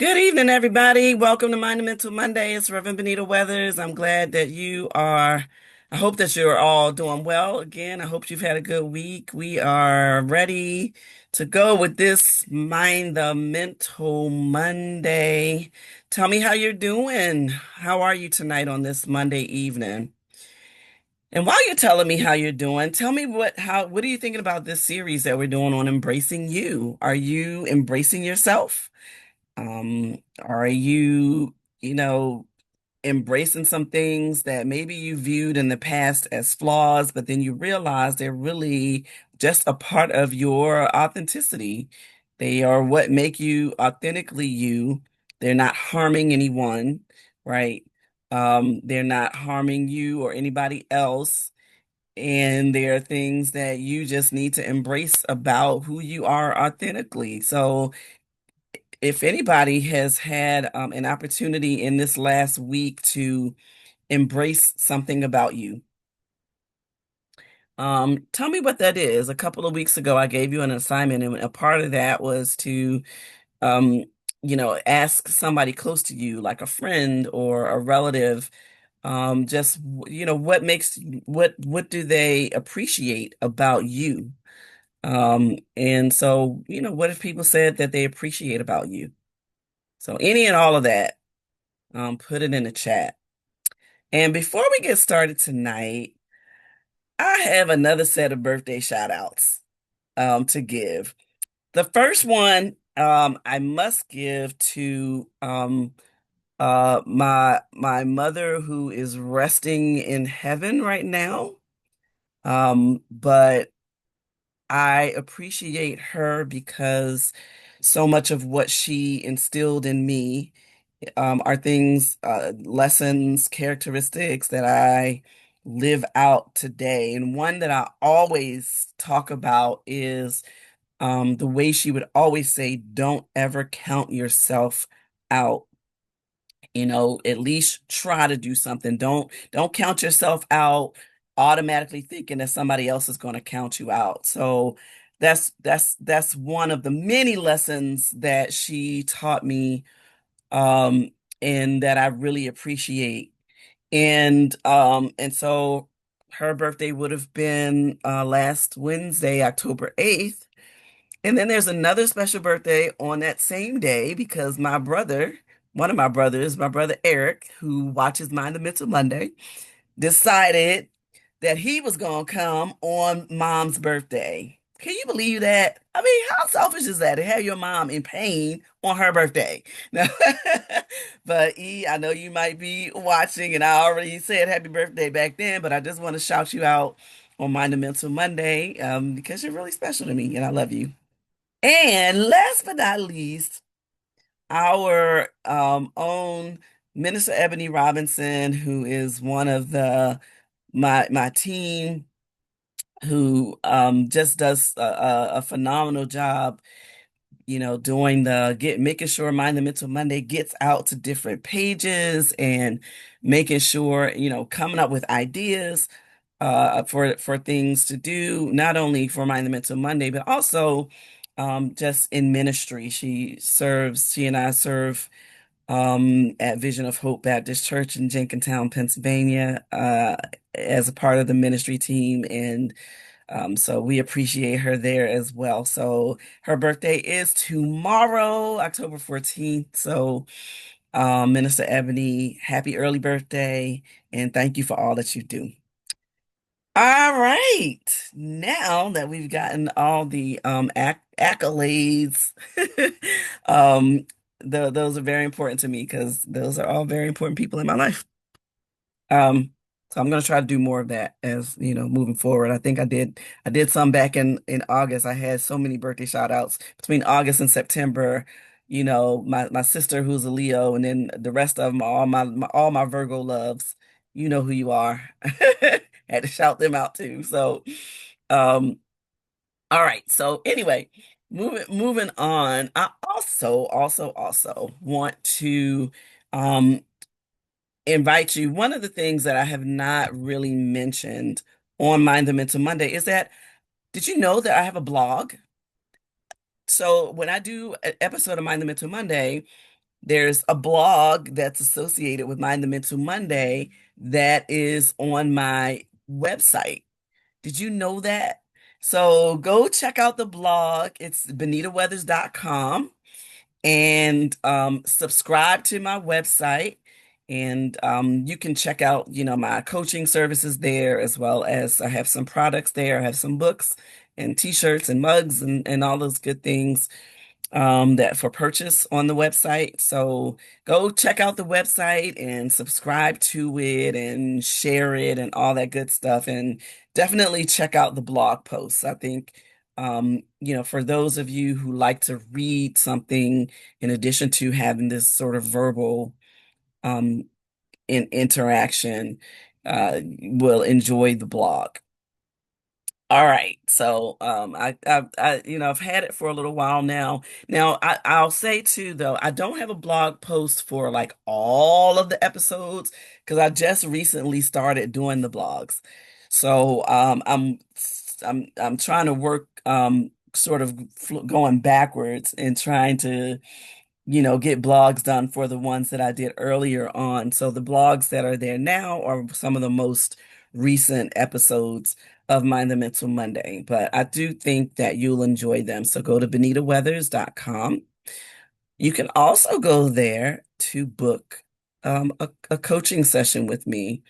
Good evening, everybody. Welcome to Monumental Monday. It's Reverend Benita Weathers. I'm glad that I hope that you're all doing well. Again, I hope you've had a good week. We are ready to go with this Mind the Mental Monday. Tell me how you're doing. How are you tonight on this Monday evening? And while you're telling me how you're doing, tell me what are you thinking about this series that we're doing on embracing you? Are you embracing yourself? Are you, you know, embracing some things that maybe you viewed in the past as flaws, but then you realize they're really just a part of your authenticity. They are what make you authentically you. They're not harming anyone, right? They're not harming you or anybody else. And there are things that you just need to embrace about who you are authentically. So, if anybody has had an opportunity in this last week to embrace something about you, tell me what that is. A couple of weeks ago, I gave you an assignment, and a part of that was to, um, ask somebody close to you, like a friend or a relative, just, what do they appreciate about you? And so, what if people said that they appreciate about you? So any and all of that. Put it in the chat. And before we get started tonight, I have another set of birthday shout outs to give. The first one I must give to my mother who is resting in heaven right now. But I appreciate her because so much of what she instilled in me are things, lessons, characteristics that I live out today. And one that I always talk about is the way she would always say, don't ever count yourself out. At least try to do something. Don't count yourself out automatically thinking that somebody else is going to count you out. So that's one of the many lessons that she taught me, um, and that I really appreciate. And so her birthday would have been last Wednesday, October 8th. And then there's another special birthday on that same day because one of my brothers, my brother Eric, who watches Mind the Mental Monday, decided that he was going to come on mom's birthday. Can you believe that? I mean, how selfish is that to have your mom in pain on her birthday? No. But I know you might be watching, and I already said happy birthday back then, but I just want to shout you out on Mind the Mental Monday, because you're really special to me and I love you. And last but not least, our own Minister Ebony Robinson, who is one of my team, who just does a phenomenal job, doing making sure Mind the Mental Monday gets out to different pages and making sure, coming up with ideas for things to do, not only for Mind the Mental Monday, but also just in ministry. She and I serve at Vision of Hope Baptist Church in Jenkintown, Pennsylvania, as a part of the ministry team. And so we appreciate her there as well. So her birthday is tomorrow, October 14th. So, Minister Ebony, happy early birthday, and thank you for all that you do. All right. Now that we've gotten all the accolades, um, those are very important to me because those are all very important people in my life. Um, so I'm gonna try to do more of that as moving forward. I think I did some back in August. I had so many birthday shout outs between August and September. My sister who's a Leo, and then the rest of them are all my Virgo loves. You know who you are. Had to shout them out too. So, um, all right. So anyway, moving on. I also want to um invite you. One of the things that I have not really mentioned on Mind the Mental Monday is that, did you know that I have a blog? So when I do an episode of Mind the Mental Monday, there's a blog that's associated with Mind the Mental Monday that is on my website. Did you know that? So go check out the blog. It's benitaweathers.com and subscribe to my website. And you can check out, my coaching services there, as well as I have some products there. I have some books and t-shirts and mugs and all those good things that for purchase on the website. So go check out the website and subscribe to it and share it and all that good stuff. And definitely check out the blog posts. I think, for those of you who like to read something in addition to having this sort of verbal um, interaction, will enjoy the blog. All right. So, I've had it for a little while now. Now, I'll say too, though, I don't have a blog post for like all of the episodes because I just recently started doing the blogs. So, I'm trying to work, sort of going backwards and trying to get blogs done for the ones that I did earlier on. So the blogs that are there now are some of the most recent episodes of Mind the Mental Monday, but I do think that you'll enjoy them. So go to benitaweathers.com. You can also go there to book a coaching session with me.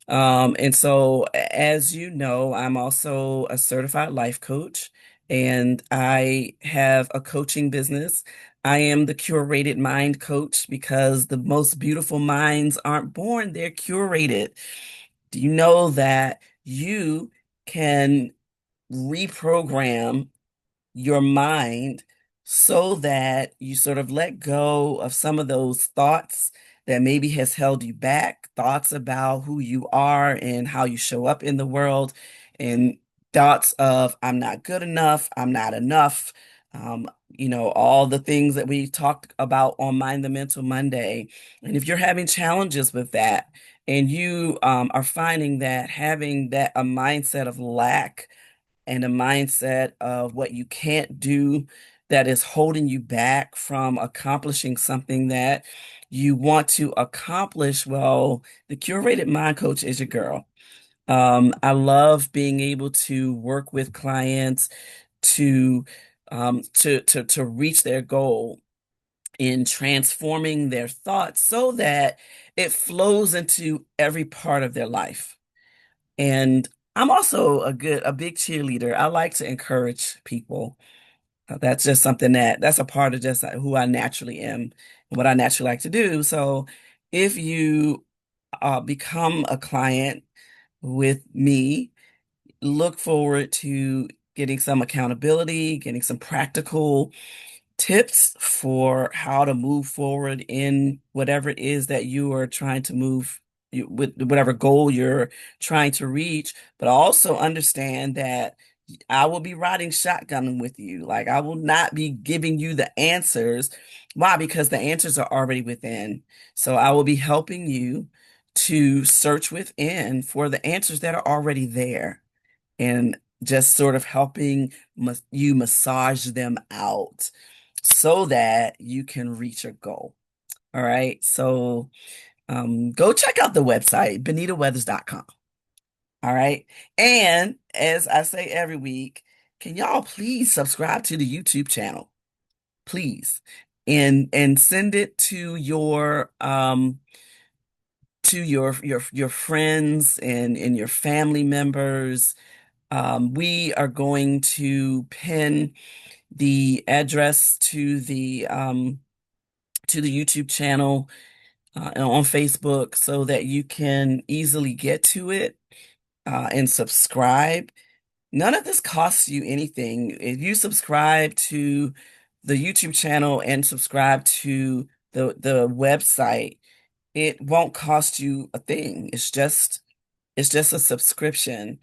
And so, as you know, I'm also a certified life coach and I have a coaching business. I am the curated mind coach because the most beautiful minds aren't born, they're curated. Do you know that you can reprogram your mind so that you sort of let go of some of those thoughts that maybe has held you back, thoughts about who you are and how you show up in the world, and thoughts of I'm not good enough, I'm not enough. All the things that we talked about on Mind the Mental Monday. And if you're having challenges with that, and you are finding that having that a mindset of lack and a mindset of what you can't do that is holding you back from accomplishing something that you want to accomplish, well, the curated mind coach is your girl. I love being able to work with clients to to reach their goal in transforming their thoughts so that it flows into every part of their life. And I'm also a big cheerleader. I like to encourage people. That's just something that's a part of just who I naturally am and what I naturally like to do. So if you become a client with me, look forward to getting some accountability, getting some practical tips for how to move forward in whatever it is that you are trying to with whatever goal you're trying to reach, but also understand that I will be riding shotgun with you. Like I will not be giving you the answers. Why? Because the answers are already within. So I will be helping you to search within for the answers that are already there and just sort of helping you massage them out so that you can reach your goal. All right. So go check out the website, benitaweathers.com. All right. And as I say every week, can y'all please subscribe to the YouTube channel? Please. And send it to your friends and your family members. We are going to pin the address to the YouTube channel on Facebook so that you can easily get to it and subscribe. None of this costs you anything. If you subscribe to the YouTube channel and subscribe to the website, it won't cost you a thing. It's just a subscription.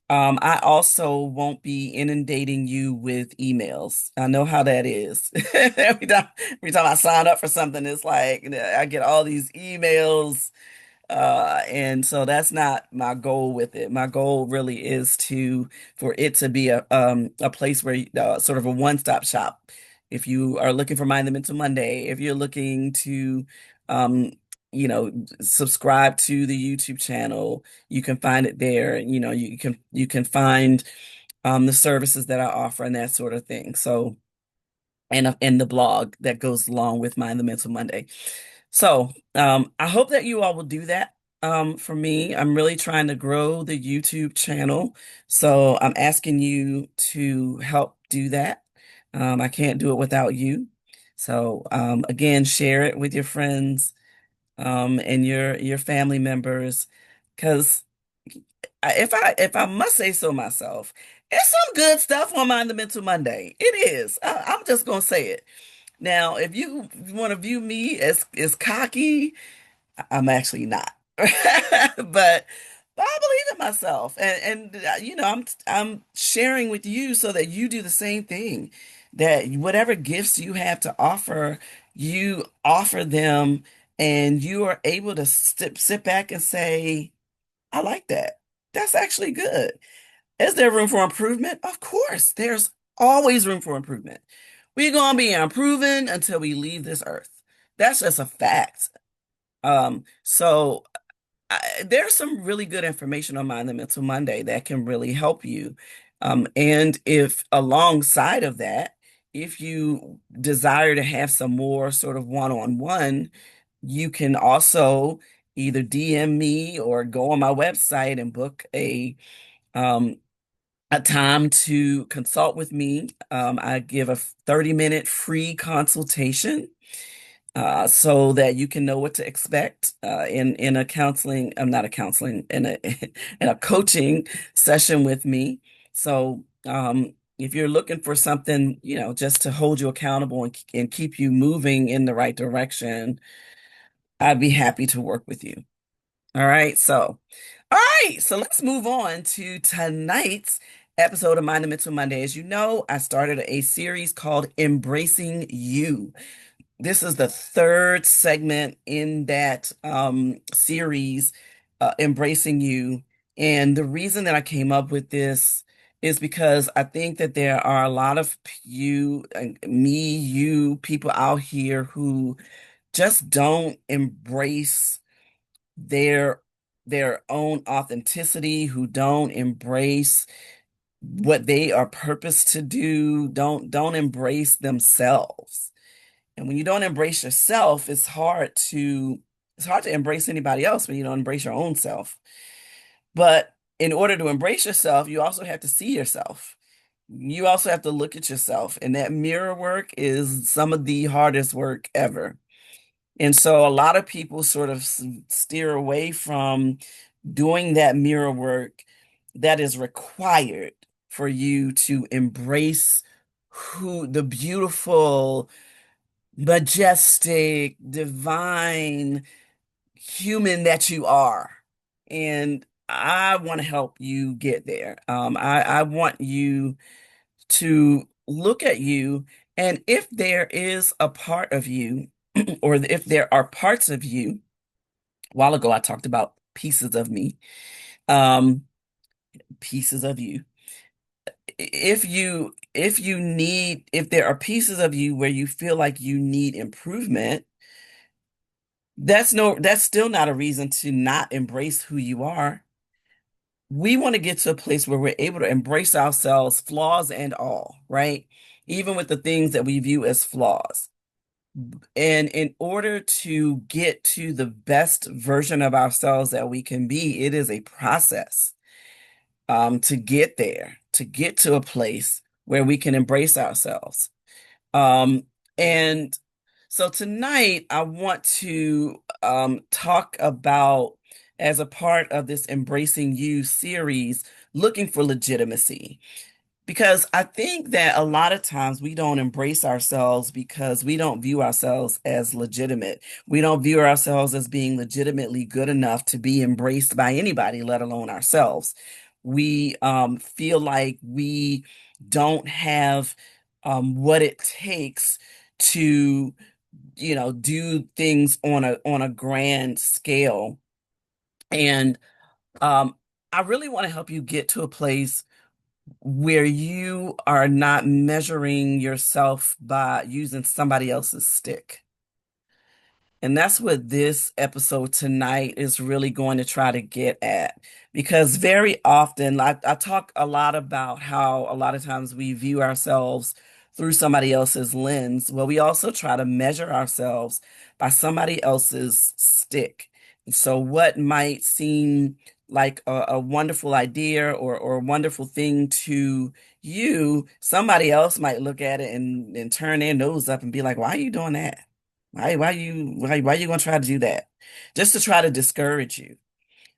I also won't be inundating you with emails. I know how that is. Every time I sign up for something, it's like I get all these emails. And so that's not my goal with it. My goal really is for it to be a place where sort of a one-stop shop. if you are looking for Mind the Mental Monday, if you're looking to, um, subscribe to the YouTube channel, you can find it there. You can find the services that I offer and that sort of thing. So, and the blog that goes along with Mind the Mental Monday. So, I hope that you all will do that. For me, I'm really trying to grow the YouTube channel. So I'm asking you to help do that. I can't do it without you. So, again, share it with your friends, and your family members, because if I must say so myself, it's some good stuff on Mind the Mental Monday. It is. I'm just gonna say it. Now, if you want to view me as cocky, I'm actually not. But I believe in myself, and I'm sharing with you so that you do the same thing. That whatever gifts you have to offer, you offer them, and you are able to sit back and say, "I like that. That's actually good." Is there room for improvement? Of course, there's always room for improvement. We're gonna be improving until we leave this earth. That's just a fact. So there's some really good information on Mind the Mental Monday that can really help you. And if alongside of that, if you desire to have some more sort of one-on-one, you can also either DM me or go on my website and book um, a time to consult with me. I give a 30-minute free consultation, so that you can know what to expect in a counseling. I'm not a counseling in a in a coaching session with me. So if you're looking for something, just to hold you accountable and keep you moving in the right direction, I'd be happy to work with you. All right, so let's move on to tonight's episode of Mind the Mental Monday. As you know, I started a series called Embracing You. This is the third segment in that series, Embracing You. And the reason that I came up with this is because I think that there are a lot of you, people out here who just don't embrace their their own authenticity, who don't embrace what they are purposed to do, don't embrace themselves. And when you don't embrace yourself, it's hard to embrace anybody else when you don't embrace your own self. But in order to embrace yourself, you also have to see yourself. You also have to look at yourself, and that mirror work is some of the hardest work ever. And so a lot of people sort of steer away from doing that mirror work that is required for you to embrace who the beautiful, majestic, divine human that you are. And I want to help you get there. I want you to look at you, and if there is a part of you, or if there are parts of you, a while ago I talked about pieces of me, um, pieces of you. If there are pieces of you where you feel like you need improvement, that's still not a reason to not embrace who you are. We want to get to a place where we're able to embrace ourselves, flaws and all, right? Even with the things that we view as flaws. And in order to get to the best version of ourselves that we can be, it is a process, to get there, to get to a place where we can embrace ourselves. Um, and so tonight, I want to talk about, as a part of this Embracing You series, looking for legitimacy. Because I think that a lot of times we don't embrace ourselves because we don't view ourselves as legitimate. We don't view ourselves as being legitimately good enough to be embraced by anybody, let alone ourselves. We feel like we don't have what it takes to, do things on a grand scale. And um, I really want to help you get to a place where you are not measuring yourself by using somebody else's stick. And that's what this episode tonight is really going to try to get at. Because very often, I talk a lot about how a lot of times we view ourselves through somebody else's lens. Well, we also try to measure ourselves by somebody else's stick. So, what might seem like a wonderful idea or a wonderful thing to you, somebody else might look at it and turn their nose up and be like, why are you doing that? Why you gonna try to do that? Just to try to discourage you.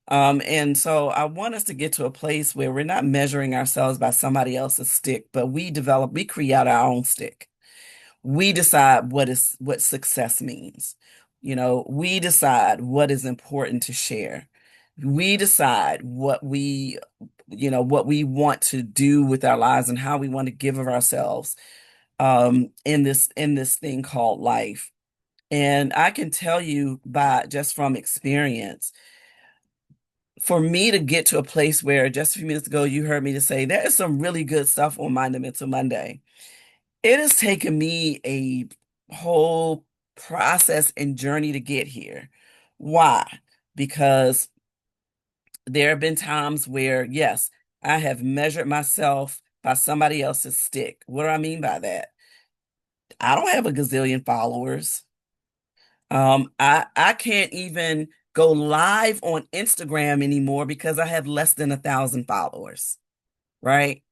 And so I want us to get to a place where we're not measuring ourselves by somebody else's stick, but we create our own stick. We decide what success means. We decide what is important to share. We decide what we want to do with our lives and how we want to give of ourselves in this thing called life. And I can tell you by just from experience, for me to get to a place where just a few minutes ago you heard me to say there is some really good stuff on Monumental Monday. It has taken me a whole process and journey to get here. Why? Because there have been times where, yes, I have measured myself by somebody else's stick. What do I mean by that? I don't have a gazillion followers. I can't even go live on Instagram anymore because I have less than 1,000 followers, right?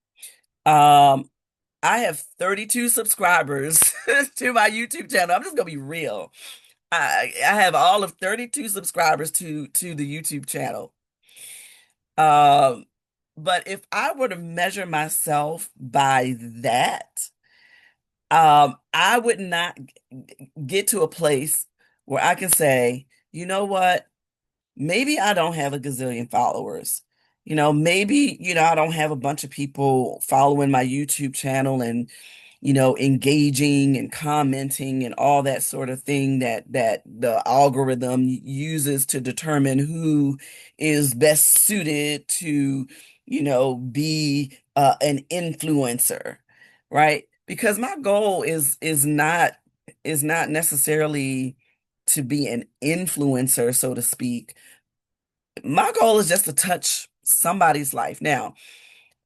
Um, I have 32 subscribers to my YouTube channel. I'm just gonna be real. I have all of 32 subscribers to the YouTube channel. Um, but if I were to measure myself by that, I would not get to a place where I can say, you know what? Maybe I don't have a gazillion followers. Maybe, I don't have a bunch of people following my YouTube channel and, engaging and commenting and all that sort of thing that the algorithm uses to determine who is best suited to, be an influencer, right? Because my goal is not necessarily to be an influencer, so to speak. My goal is just to touch somebody's life. Now,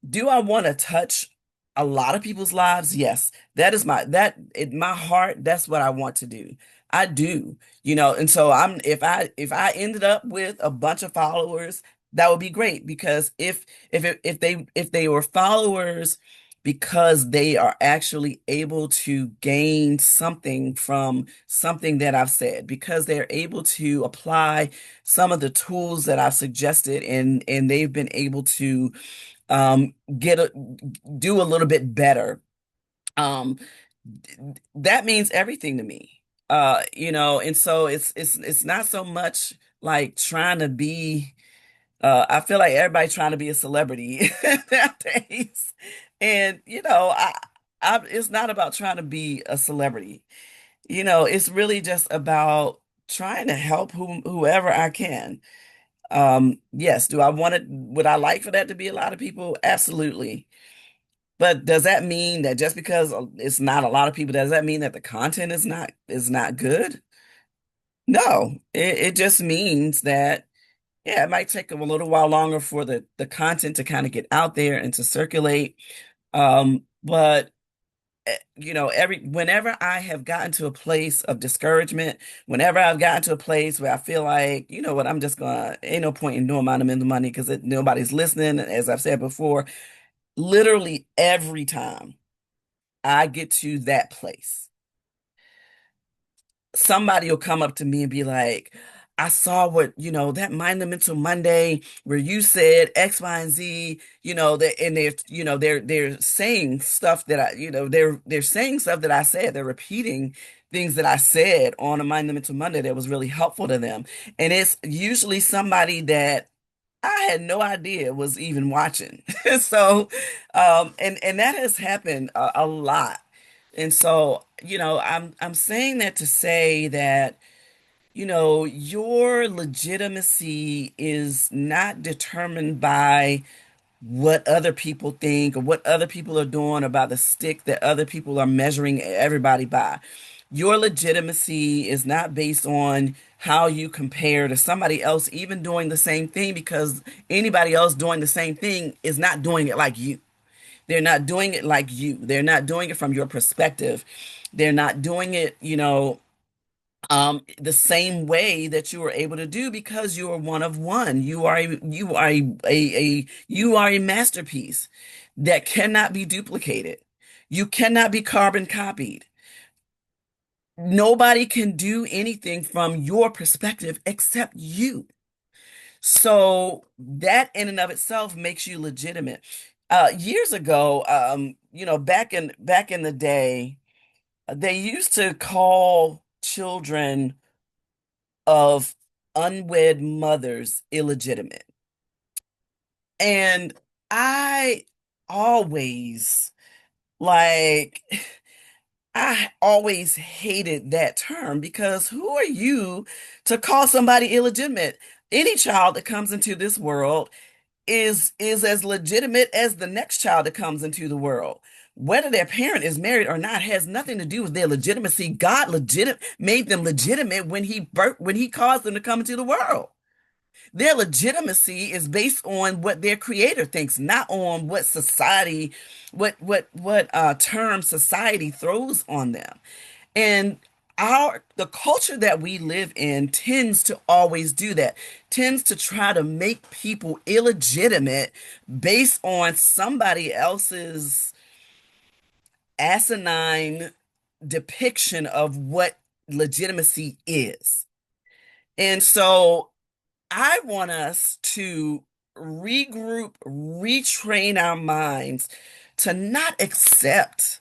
do I want to touch a lot of people's lives? Yes. That is my heart, that's what I want to do. I do. And so if I ended up with a bunch of followers, that would be great because if they were followers because they are actually able to gain something from something that I've said, because they're able to apply some of the tools that I've suggested and they've been able to get do a little bit better. Um, that means everything to me. And so it's not so much like trying to be. I feel like everybody's trying to be a celebrity nowadays, and it's not about trying to be a celebrity. It's really just about trying to help whoever I can. Yes, do I want it? Would I like for that to be a lot of people? Absolutely. But does that mean that just because it's not a lot of people, does that mean that the content is not good? No, it just means that yeah, it might take a little while longer for the content to kind of get out there and to circulate. But every whenever I have gotten to a place of discouragement, whenever I've gotten to a place where I feel like, you know what, I'm just gonna, ain't no point in doing monumental money because nobody's listening, as I've said before, literally every time I get to that place, somebody will come up to me and be like, I saw that Monumental Monday where you said X, Y, and Z, and they're saying stuff that they're saying stuff that I said. They're repeating things that I said on a Monumental Monday that was really helpful to them. And it's usually somebody that I had no idea was even watching. So, and that has happened a lot. And so, I'm saying that to say that, your legitimacy is not determined by what other people think or what other people are doing, about the stick that other people are measuring everybody by. Your legitimacy is not based on how you compare to somebody else even doing the same thing, because anybody else doing the same thing is not doing it like you. They're not doing it like you. They're not doing it from your perspective. They're not doing it, the same way that you were able to do, because you are one of one. You are a masterpiece that cannot be duplicated. You cannot be carbon copied. Nobody can do anything from your perspective except you. So that in and of itself makes you legitimate. Years ago, back in the day, they used to call children of unwed mothers illegitimate. And I always like I always hated that term, because who are you to call somebody illegitimate? Any child that comes into this world is as legitimate as the next child that comes into the world. Whether their parent is married or not has nothing to do with their legitimacy. God made them legitimate when he caused them to come into the world. Their legitimacy is based on what their creator thinks, not on what society, what term society throws on them. And the culture that we live in tends to always do that, tends to try to make people illegitimate based on somebody else's asinine depiction of what legitimacy is. And so I want us to regroup, retrain our minds to not accept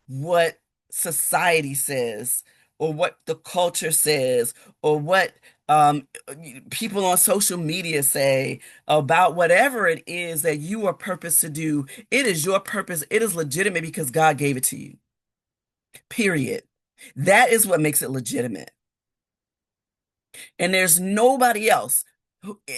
what society says, or what the culture says, or what people on social media say about whatever it is that you are purposed to do. It is your purpose. It is legitimate because God gave it to you. Period. That is what makes it legitimate. And there's nobody else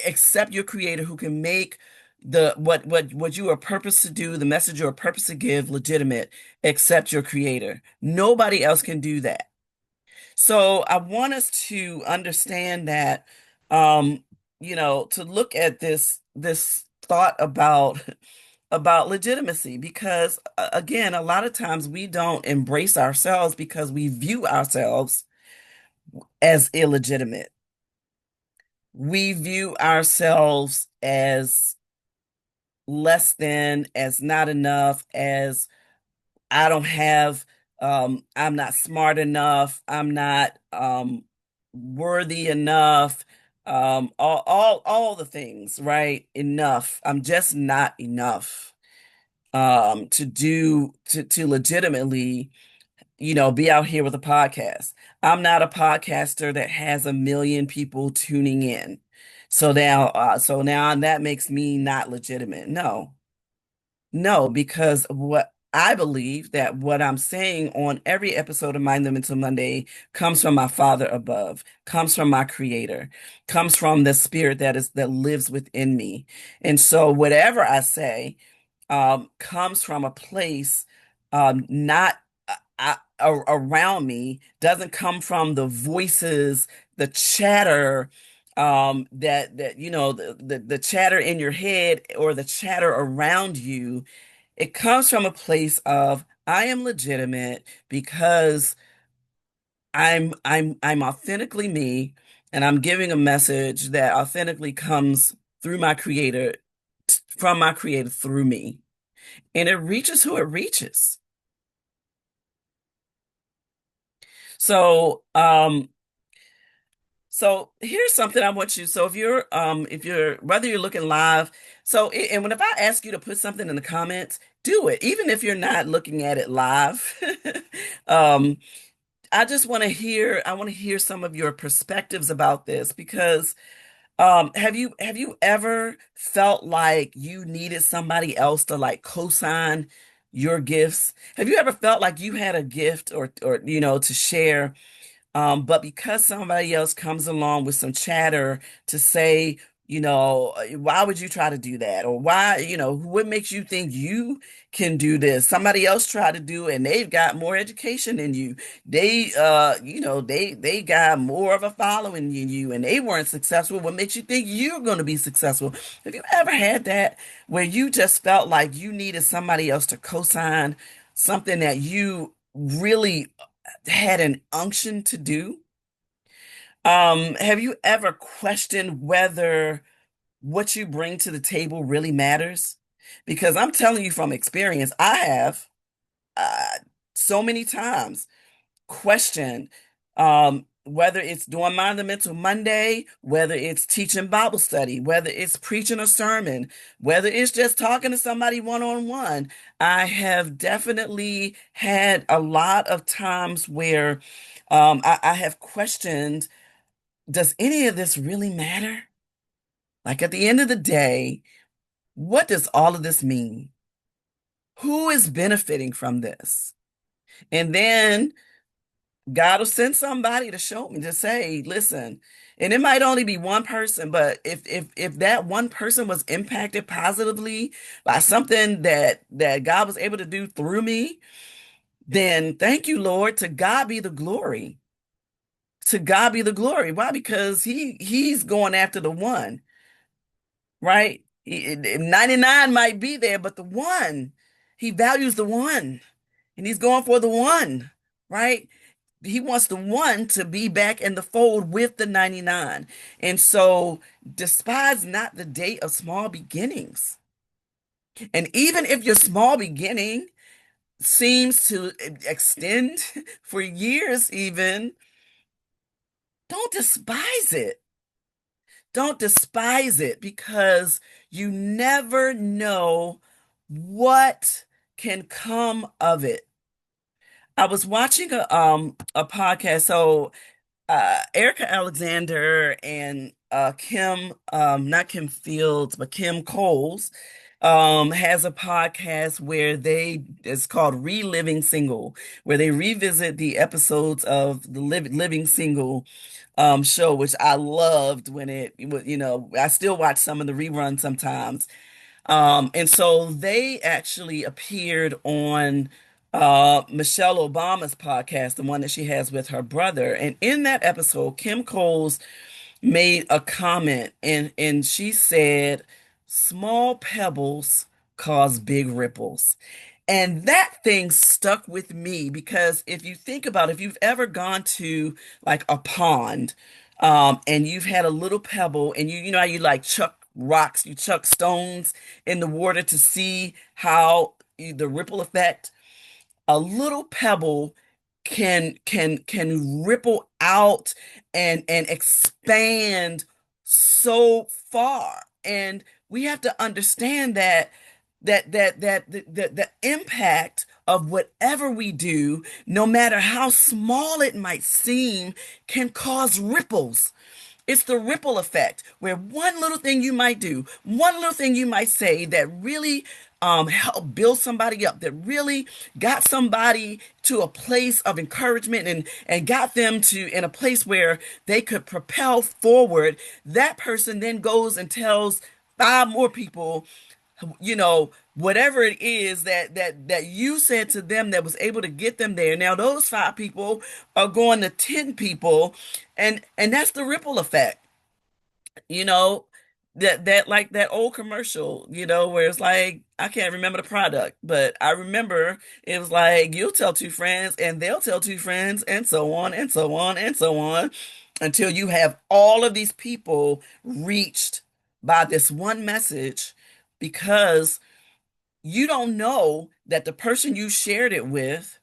except your creator who can make the what you are purposed to do, the message you are purposed to give, legitimate, except your creator. Nobody else can do that. So I want us to understand that, to look at this thought about legitimacy, because again, a lot of times we don't embrace ourselves because we view ourselves as illegitimate. We view ourselves as less than, as not enough, as I don't have, I'm not smart enough, I'm not worthy enough, all the things, right? Enough. I'm just not enough to legitimately, be out here with a podcast. I'm not a podcaster that has 1 million people tuning in. So now that makes me not legitimate. No. No, because what I believe that what I'm saying on every episode of Mind Them Until Monday comes from my Father above, comes from my Creator, comes from the Spirit that lives within me. And so whatever I say comes from a place not around me, doesn't come from the voices, the chatter, that the chatter in your head or the chatter around you. It comes from a place of I am legitimate because I'm authentically me, and I'm giving a message that authentically comes through my creator, from my creator through me, and it reaches who it reaches. So, so here's something I want you. So if you're whether you're looking live, and when if I ask you to put something in the comments, do it, even if you're not looking at it live. Um, I want to hear some of your perspectives about this, because have you ever felt like you needed somebody else to like co-sign your gifts? Have you ever felt like you had a gift or to share, but because somebody else comes along with some chatter to say Why would you try to do that? Or why, what makes you think you can do this? Somebody else tried to do it and they've got more education than you. They got more of a following than you and they weren't successful. What makes you think you're going to be successful? Have you ever had that where you just felt like you needed somebody else to co-sign something that you really had an unction to do? Have you ever questioned whether what you bring to the table really matters? Because I'm telling you from experience, I have uh, so many times questioned whether it's doing Monumental Monday, whether it's teaching Bible study, whether it's preaching a sermon, whether it's just talking to somebody one-on-one. I have definitely had a lot of times where I have questioned, does any of this really matter? Like at the end of the day, what does all of this mean? Who is benefiting from this? And then God will send somebody to show me to say, listen, and it might only be one person, but if that one person was impacted positively by something that God was able to do through me, then thank you, Lord. To God be the glory. To God be the glory. Why? Because he's going after the one. Right? 99 might be there, but the one, he values the one and he's going for the one, right? He wants the one to be back in the fold with the 99. And so despise not the day of small beginnings. And even if your small beginning seems to extend for years, even, don't despise it. Don't despise it because you never know what can come of it. I was watching a podcast. So Erica Alexander and Kim, not Kim Fields, but Kim Coles, has a podcast where it's called Reliving Single, where they revisit the episodes of the Living Single show, which I loved when it was, I still watch some of the reruns sometimes. And so they actually appeared on Michelle Obama's podcast, the one that she has with her brother. And in that episode, Kim Coles made a comment and she said, small pebbles cause big ripples. And that thing stuck with me because if you think about if you've ever gone to like a pond, and you've had a little pebble and you know how you like chuck rocks, you chuck stones in the water to see how the ripple effect, a little pebble can ripple out and expand so far. And we have to understand that the impact of whatever we do, no matter how small it might seem, can cause ripples. It's the ripple effect where one little thing you might do, one little thing you might say that really help build somebody up, that really got somebody to a place of encouragement and got them to in a place where they could propel forward. That person then goes and tells five more people, whatever it is that you said to them that was able to get them there. Now those five people are going to 10 people, and that's the ripple effect. you know that like that old commercial, where it's like, I can't remember the product, but I remember it was like, you'll tell two friends and they'll tell two friends, and so on and so on and so on, until you have all of these people reached by this one message, because you don't know that the person you shared it with,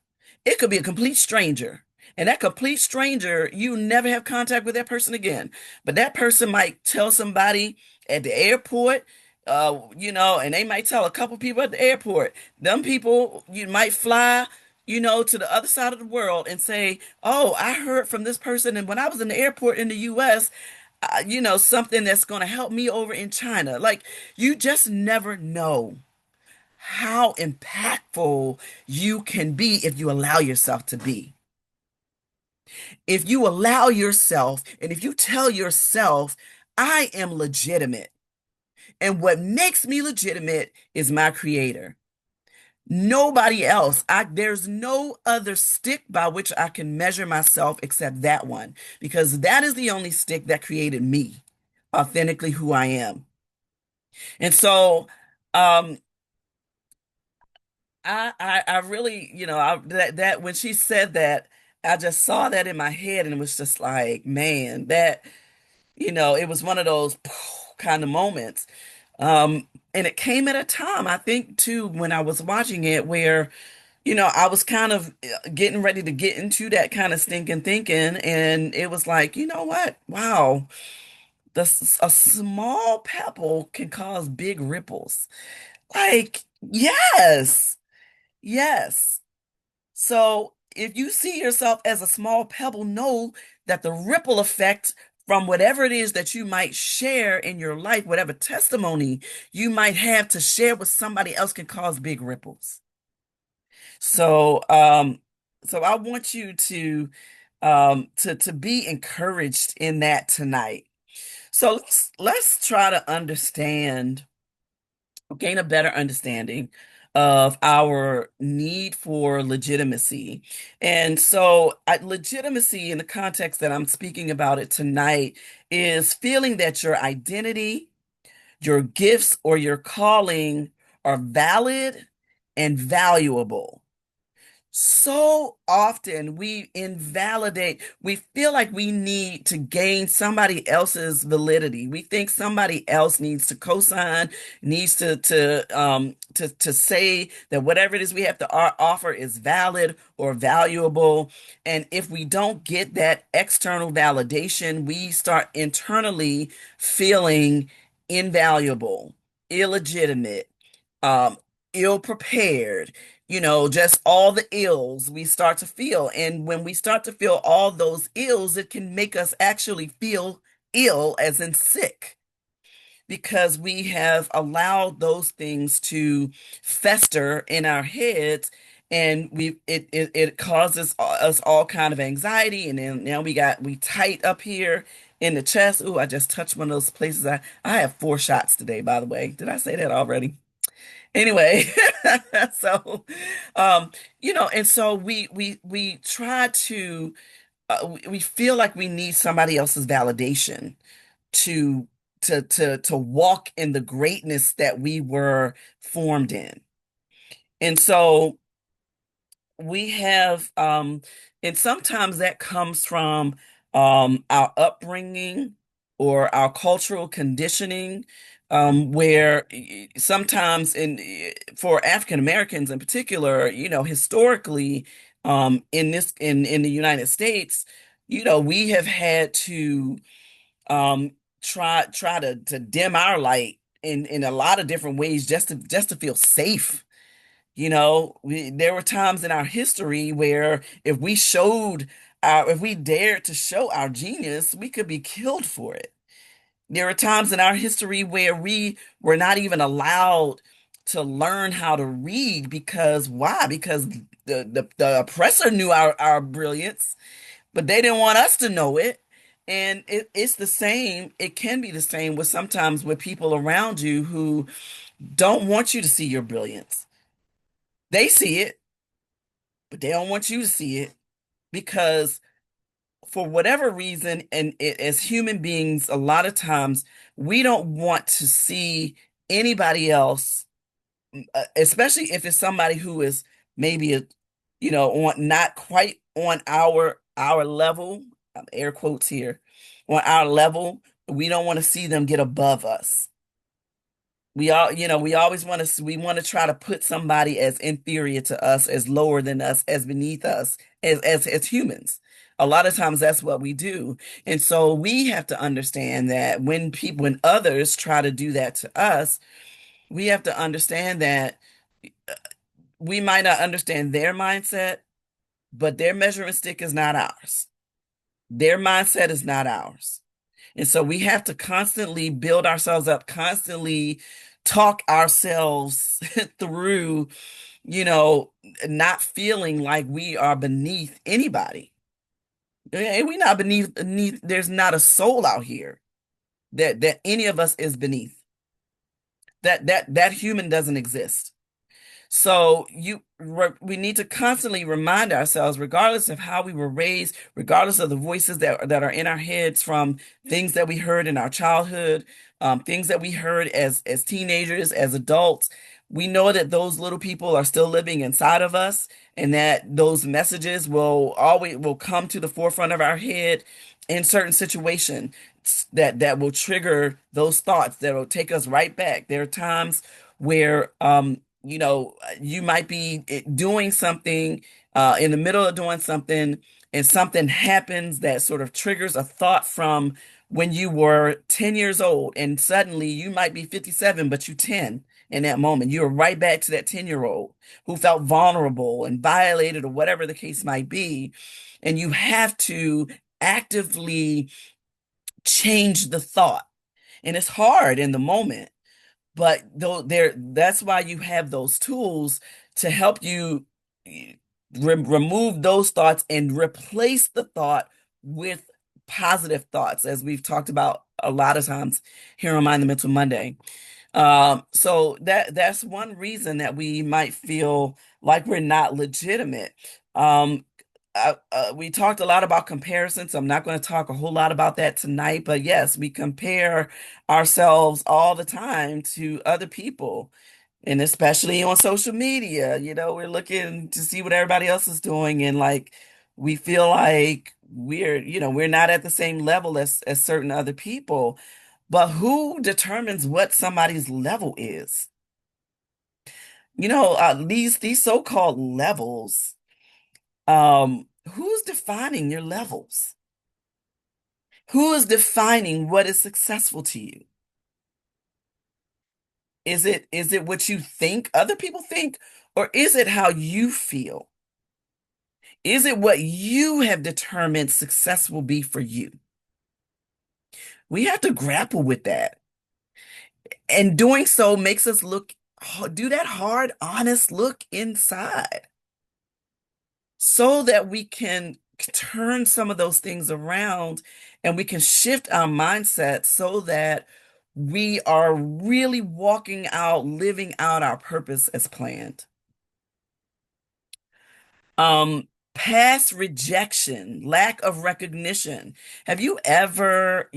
it could be a complete stranger. And that complete stranger, you never have contact with that person again. But that person might tell somebody at the airport, and they might tell a couple people at the airport. Them people, you might fly, to the other side of the world and say, oh, I heard from this person. And when I was in the airport in the US, something that's going to help me over in China. Like, you just never know how impactful you can be if you allow yourself to be. If you allow yourself, and if you tell yourself, I am legitimate. And what makes me legitimate is my creator. Nobody else. There's no other stick by which I can measure myself except that one, because that is the only stick that created me, authentically who I am. And so, um, I really, that when she said that, I just saw that in my head, and it was just like, man, it was one of those kind of moments. And it came at a time, I think, too, when I was watching it, where I was kind of getting ready to get into that kind of stinking thinking, and it was like, you know what? Wow, a small pebble can cause big ripples. Like, yes, yes. So if you see yourself as a small pebble, know that the ripple effect from whatever it is that you might share in your life, whatever testimony you might have to share with somebody else, can cause big ripples. So, so I want you to be encouraged in that tonight. So let's try to gain a better understanding of our need for legitimacy. And so, legitimacy, in the context that I'm speaking about it tonight, is feeling that your identity, your gifts, or your calling are valid and valuable. So often we feel like we need to gain somebody else's validity. We think somebody else needs to co-sign, needs to say that whatever it is we have to offer is valid or valuable. And if we don't get that external validation, we start internally feeling invaluable, illegitimate, um, ill prepared, just all the ills we start to feel. And when we start to feel all those ills, it can make us actually feel ill, as in sick, because we have allowed those things to fester in our heads. And it causes us all kind of anxiety. And then now we tight up here in the chest. Ooh, I just touched one of those places. I have 4 shots today, by the way. Did I say that already? Anyway, so and so we try to we feel like we need somebody else's validation to to walk in the greatness that we were formed in. And so we have and sometimes that comes from our upbringing or our cultural conditioning, where sometimes for African Americans in particular, historically, in the United States, we have had to um try to dim our light in a lot of different ways, just to feel safe. There were times in our history where if we dared to show our genius, we could be killed for it. There are times in our history where we were not even allowed to learn how to read, because why? Because the oppressor knew our brilliance, but they didn't want us to know it. And it's the same. It can be the same with sometimes with people around you who don't want you to see your brilliance. They see it, but they don't want you to see it, because for whatever reason, and as human beings, a lot of times we don't want to see anybody else, especially if it's somebody who is maybe on not quite on our level, air quotes here, on our level. We don't want to see them get above us. We always we want to try to put somebody as inferior to us, as lower than us, as beneath us, as humans. A lot of times that's what we do. And so we have to understand that when others try to do that to us, we have to understand that we might not understand their mindset, but their measuring stick is not ours. Their mindset is not ours. And so we have to constantly build ourselves up, constantly talk ourselves through, you know, not feeling like we are beneath anybody. And we're not beneath, there's not a soul out here. that any of us is beneath. That human doesn't exist. So we need to constantly remind ourselves, regardless of how we were raised, regardless of the voices that are in our heads from things that we heard in our childhood, things that we heard as teenagers, as adults. We know that those little people are still living inside of us, and that those messages will come to the forefront of our head in certain situations that will trigger those thoughts that will take us right back. There are times where you might be doing something in the middle of doing something, and something happens that sort of triggers a thought from when you were 10 years old, and suddenly you might be 57, but you 10 in that moment. You're right back to that 10-year-old who felt vulnerable and violated, or whatever the case might be. And you have to actively change the thought. And it's hard in the moment, but though that's why you have those tools to help you remove those thoughts and replace the thought with positive thoughts, as we've talked about a lot of times here on Mind the Mental Monday. So that's one reason that we might feel like we're not legitimate. Um, we talked a lot about comparison, so I'm not going to talk a whole lot about that tonight. But yes, we compare ourselves all the time to other people, and especially on social media. We're looking to see what everybody else is doing, and like we feel like we're not at the same level as certain other people. But who determines what somebody's level is? These so-called levels. Who's defining your levels? Who is defining what is successful to you? Is it what you think other people think, or is it how you feel? Is it what you have determined success will be for you? We have to grapple with that. And doing so makes us do that hard, honest look inside, so that we can turn some of those things around, and we can shift our mindset so that we are really walking out, living out our purpose as planned. Past rejection, lack of recognition. Have you ever,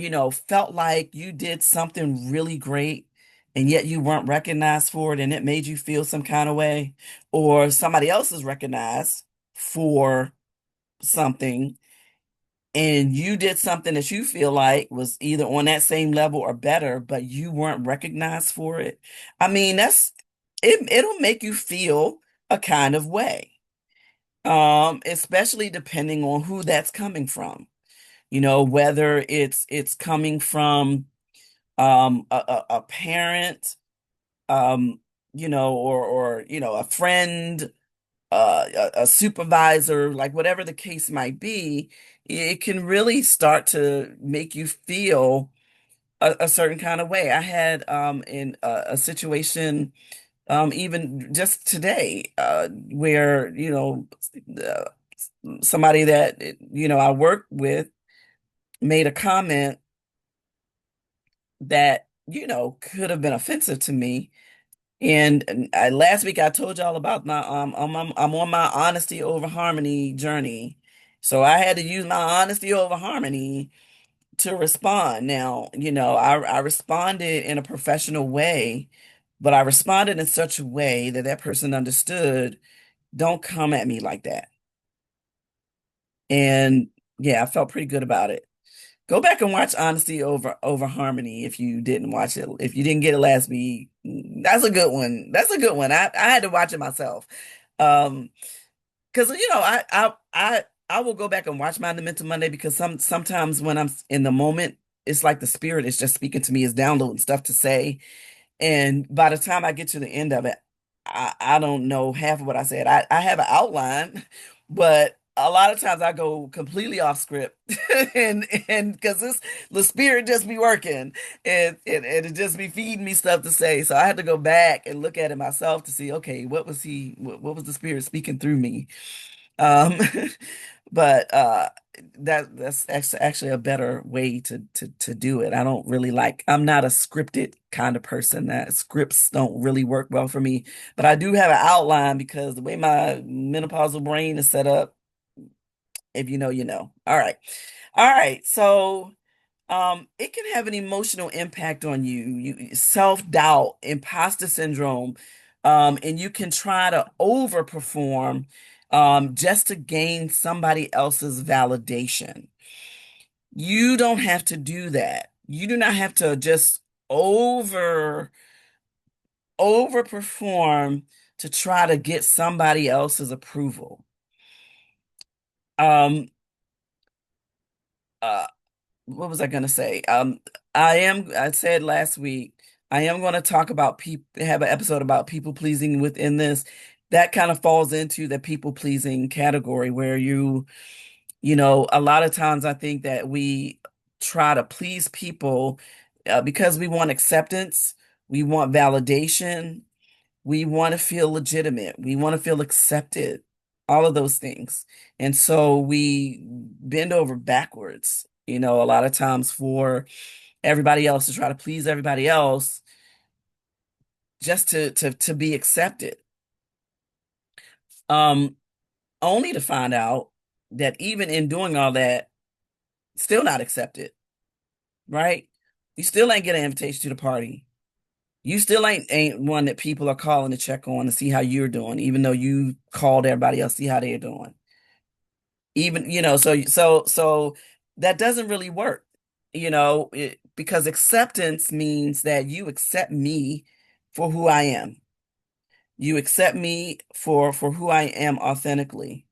felt like you did something really great and yet you weren't recognized for it, and it made you feel some kind of way? Or somebody else is recognized for something, and you did something that you feel like was either on that same level or better, but you weren't recognized for it. I mean, it'll make you feel a kind of way. Especially depending on who that's coming from. Whether it's coming from a parent, um, or a friend, a supervisor, like whatever the case might be. It can really start to make you feel a certain kind of way. I had in a situation even just today where uh, somebody that I work with made a comment that could have been offensive to me. And last week I told y'all about my I'm on my honesty over harmony journey. So I had to use my honesty over harmony to respond. Now, I responded in a professional way, but I responded in such a way that that person understood, don't come at me like that. And yeah, I felt pretty good about it. Go back and watch Honesty over Harmony if you didn't watch it. If you didn't get it last week, that's a good one. That's a good one. I had to watch it myself. Um, because I will go back and watch Mind the Mental Monday, because sometimes when I'm in the moment, it's like the spirit is just speaking to me, is downloading stuff to say. And by the time I get to the end of it, I don't know half of what I said. I have an outline, but a lot of times I go completely off script, and because the spirit just be working, and it just be feeding me stuff to say. So I had to go back and look at it myself to see, okay, what was the spirit speaking through me? Um, But that's actually a better way to do it. I don't really like, I'm not a scripted kind of person. That scripts don't really work well for me. But I do have an outline because the way my menopausal brain is set up, if you know, you know. All right. All right. So it can have an emotional impact on you. You self-doubt, imposter syndrome, and you can try to overperform just to gain somebody else's validation. You don't have to do that. You do not have to just over overperform to try to get somebody else's approval. Um, uh, what was I going to say? I said last week, I am going to talk about people, have an episode about people pleasing within this. That kind of falls into the people pleasing category where a lot of times I think that we try to please people because we want acceptance, we want validation, we want to feel legitimate, we want to feel accepted, all of those things. And so we bend over backwards, a lot of times for everybody else to try to please everybody else just to be accepted. Um, Only to find out that even in doing all that, still not accepted, right? You still ain't get an invitation to the party. You still ain't one that people are calling to check on to see how you're doing, even though you called everybody else, see how they're doing. Even, so that doesn't really work, because acceptance means that you accept me for who I am. You accept me for who I am authentically.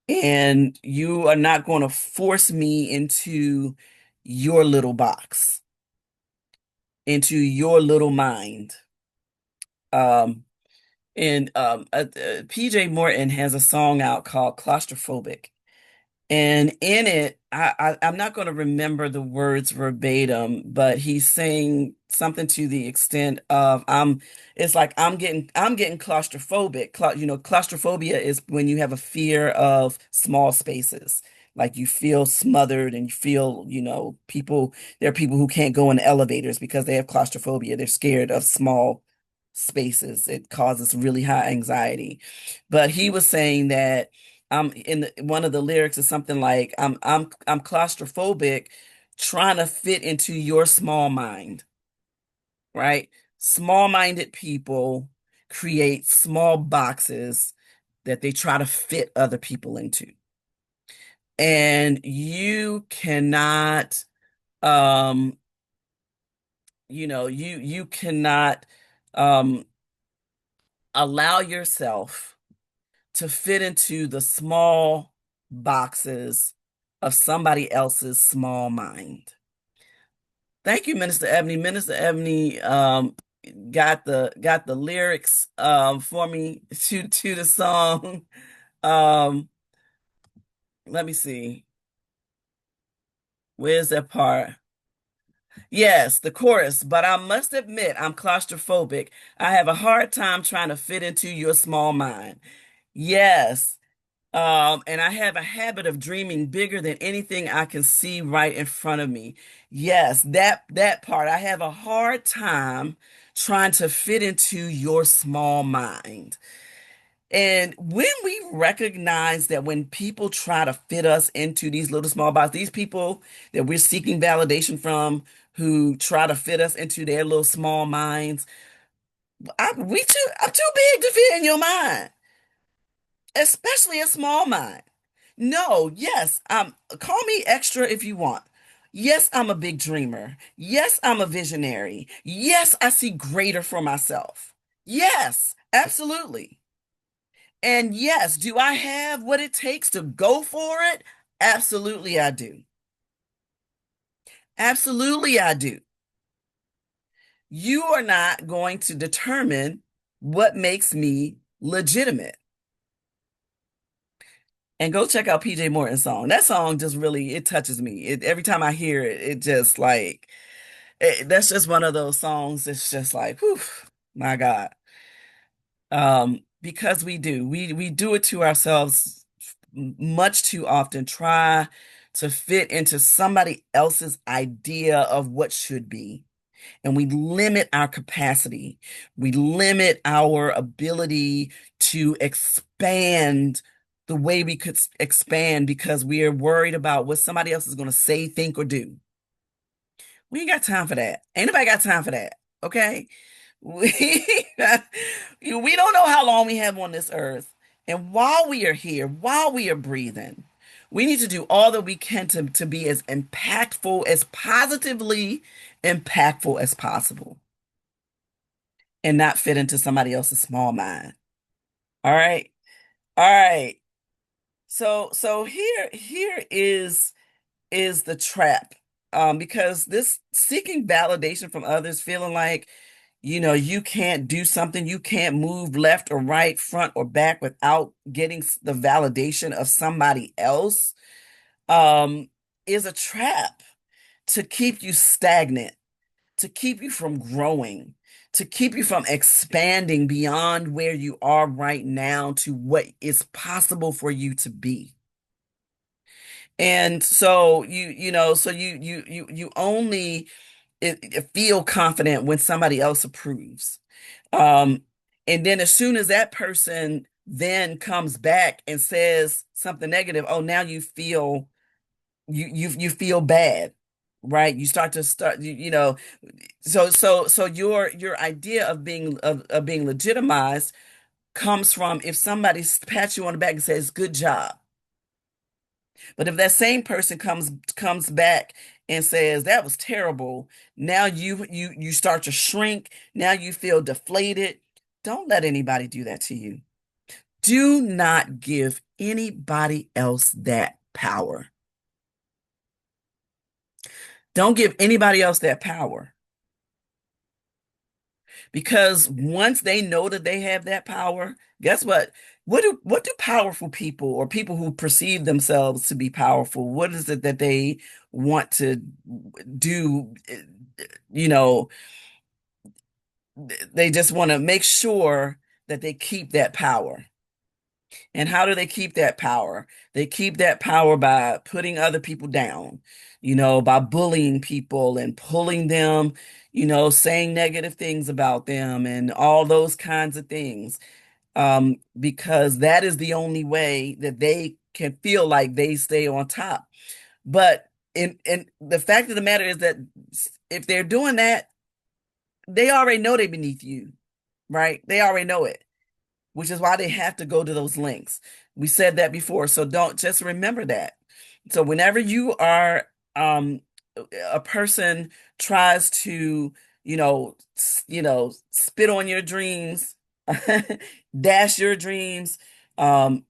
And you are not going to force me into your little box, into your little mind. Um, and PJ Morton has a song out called Claustrophobic. And in it, I'm not going to remember the words verbatim, but he's saying something to the extent of it's like I'm getting claustrophobic. Claustrophobia is when you have a fear of small spaces. Like you feel smothered and you feel, there are people who can't go in elevators because they have claustrophobia. They're scared of small spaces. It causes really high anxiety. But he was saying that one of the lyrics is something like I'm claustrophobic trying to fit into your small mind, right? Small-minded people create small boxes that they try to fit other people into. And you cannot um you cannot um allow yourself to fit into the small boxes of somebody else's small mind. Thank you, Minister Ebony. Minister Ebony got the lyrics for me to the song. Um Let me see. Where's that part? Yes, the chorus, but I must admit I'm claustrophobic. I have a hard time trying to fit into your small mind. Yes. And I have a habit of dreaming bigger than anything I can see right in front of me. Yes, that part. I have a hard time trying to fit into your small mind. And when we recognize that when people try to fit us into these little small boxes, these people that we're seeking validation from, who try to fit us into their little small minds, I'm too big to fit in your mind, especially a small mind. No, yes, call me extra if you want. Yes, I'm a big dreamer. Yes, I'm a visionary. Yes, I see greater for myself. Yes, absolutely. And yes, do I have what it takes to go for it? Absolutely, I do. Absolutely, I do. You are not going to determine what makes me legitimate. And go check out PJ Morton's song. That song just really, it touches me. Every time I hear it, it just like, that's just one of those songs. It's just like, whew, my God. Because we do it to ourselves much too often try to fit into somebody else's idea of what should be. And we limit our capacity. We limit our ability to expand the way we could expand because we are worried about what somebody else is going to say, think, or do. We ain't got time for that. Ain't nobody got time for that. Okay? We, we don't know how long we have on this earth. And while we are here, while we are breathing, we need to do all that we can to be as impactful, as positively impactful as possible and not fit into somebody else's small mind. All right. All right. So here is the trap. Because this seeking validation from others, feeling like, you can't do something, you can't move left or right, front or back without getting the validation of somebody else, um, is a trap to keep you stagnant, to keep you from growing, to keep you from expanding beyond where you are right now to what is possible for you to be. And so you only feel confident when somebody else approves. Um, and then as soon as that person then comes back and says something negative, oh, now you feel bad, right? You start so your idea of being legitimized comes from if somebody pats you on the back and says good job. But if that same person comes back and says that was terrible, now you start to shrink, now you feel deflated. Don't let anybody do that to you. Do not give anybody else that power. Don't give anybody else that power. Because once they know that they have that power, guess what? What do powerful people or people who perceive themselves to be powerful, what is it that they want to do? You know, they just want to make sure that they keep that power. And how do they keep that power? They keep that power by putting other people down, by bullying people and pulling them, saying negative things about them and all those kinds of things. Because that is the only way that they can feel like they stay on top. But in the fact of the matter is that if they're doing that, they already know they're beneath you, right? They already know it, which is why they have to go to those links. We said that before, so don't just remember that. So whenever you are a person tries to, spit on your dreams, dash your dreams, um,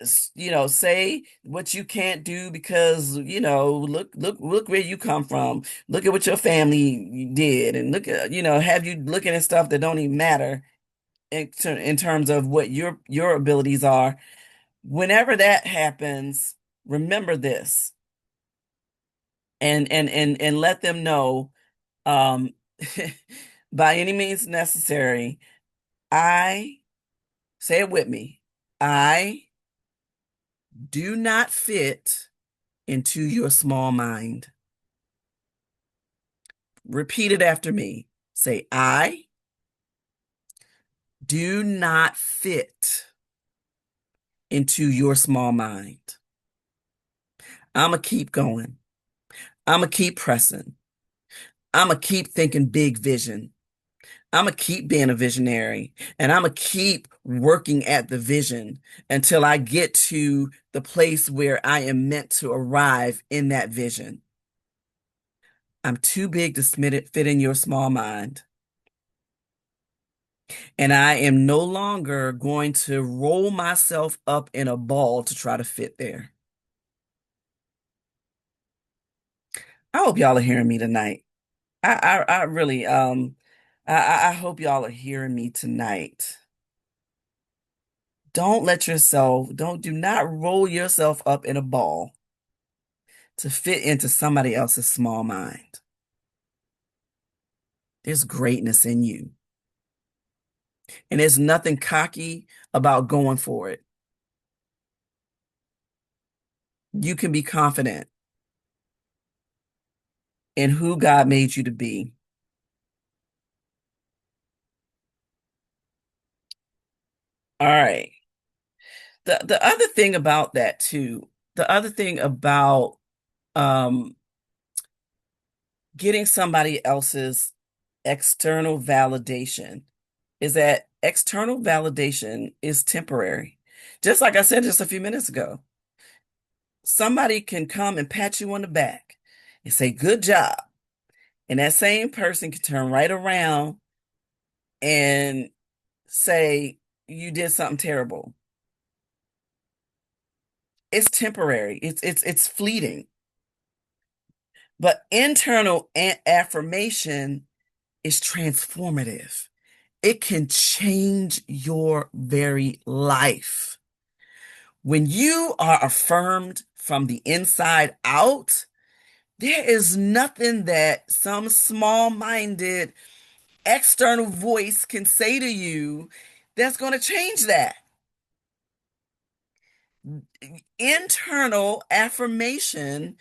say what you can't do because, look where you come from. Look at what your family did and look at, have you looking at stuff that don't even matter in terms of what your abilities are. Whenever that happens, remember this and let them know, um, by any means necessary, I say it with me. I do not fit into your small mind. Repeat it after me. Say, I do not fit into your small mind. I'm going to keep going. I'm going to keep pressing. I'm going to keep thinking big vision. I'm going to keep being a visionary and I'm going to keep working at the vision until I get to the place where I am meant to arrive in that vision. I'm too big to fit in your small mind. And I am no longer going to roll myself up in a ball to try to fit there. I hope y'all are hearing me tonight. I really, I hope y'all are hearing me tonight. Do not roll yourself up in a ball to fit into somebody else's small mind. There's greatness in you. And there's nothing cocky about going for it. you can be confident in who God made you to be. All right. The other thing about that too, the other thing about um getting somebody else's external validation is that external validation is temporary. Just like I said just a few minutes ago, somebody can come and pat you on the back and say, "Good job." And that same person can turn right around and say, "You did something terrible." It's temporary. It's fleeting. But internal affirmation is transformative. It can change your very life. When you are affirmed from the inside out, there is nothing that some small-minded external voice can say to you that's going to change that. Internal affirmation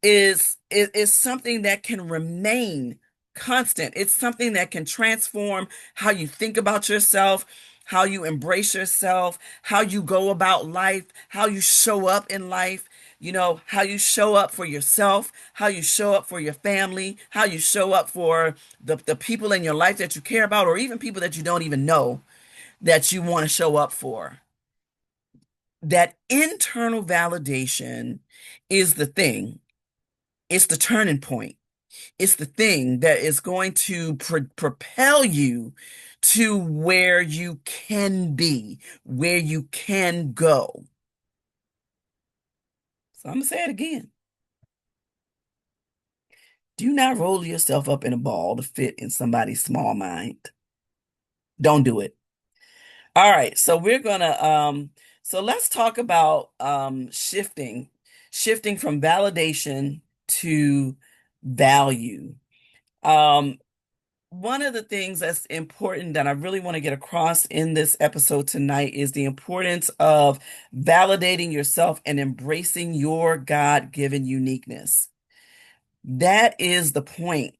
is something that can remain constant. It's something that can transform how you think about yourself, how you embrace yourself, how you go about life, how you show up in life, how you show up for yourself, how you show up for your family, how you show up for the people in your life that you care about, or even people that you don't even know that you want to show up for. That internal validation is the thing. It's the turning point. It's the thing that is going to propel you to where you can be, where you can go. So I'm going to say it again. Do not roll yourself up in a ball to fit in somebody's small mind. Don't do it. All right, so so let's talk about shifting from validation to value. Um, One of the things that's important that I really want to get across in this episode tonight is the importance of validating yourself and embracing your God-given uniqueness. That is the point.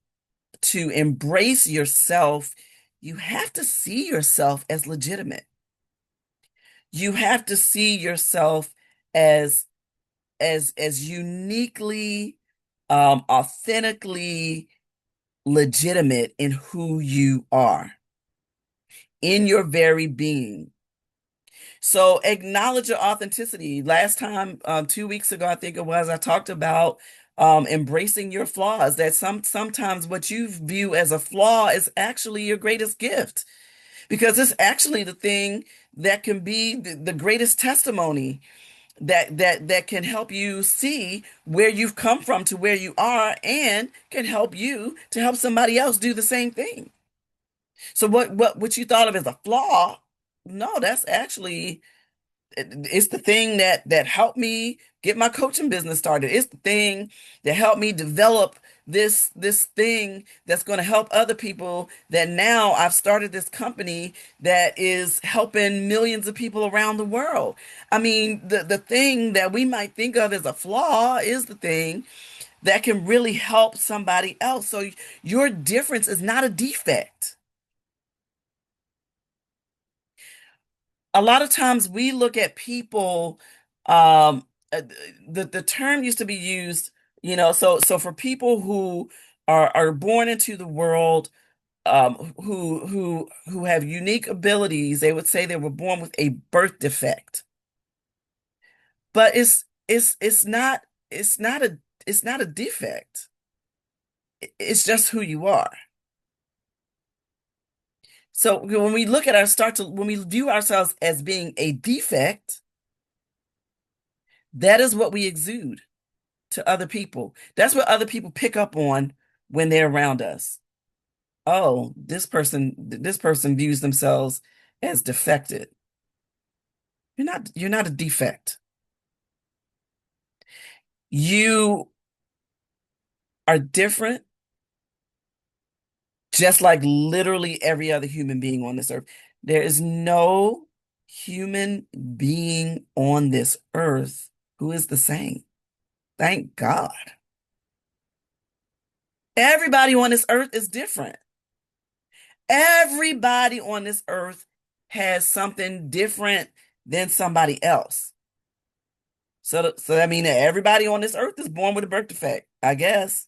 To embrace yourself, you have to see yourself as legitimate. You have to see yourself as as uniquely, authentically legitimate in who you are, in your very being. So acknowledge your authenticity. Last time, 2 weeks ago, I think it was, I talked about embracing your flaws. That sometimes what you view as a flaw is actually your greatest gift, because it's actually the thing that can be the greatest testimony that can help you see where you've come from to where you are, and can help you to help somebody else do the same thing. So what you thought of as a flaw, no, that's actually, it's the thing that helped me get my coaching business started. It's the thing that helped me develop this thing that's going to help other people, that now I've started this company that is helping millions of people around the world. I mean, the thing that we might think of as a flaw is the thing that can really help somebody else. So your difference is not a defect. A lot of times we look at people, um uh, the term used to be used, so for people who are born into the world, who have unique abilities, they would say they were born with a birth defect. But it's not a defect. It's just who you are. So when we look at when we view ourselves as being a defect, that is what we exude to other people. That's what other people pick up on when they're around us. Oh, this person views themselves as defected. You're not a defect. You are different, just like literally every other human being on this earth. There is no human being on this earth who is the same. Thank God. Everybody on this earth is different. Everybody on this earth has something different than somebody else. So that means that everybody on this earth is born with a birth defect, I guess.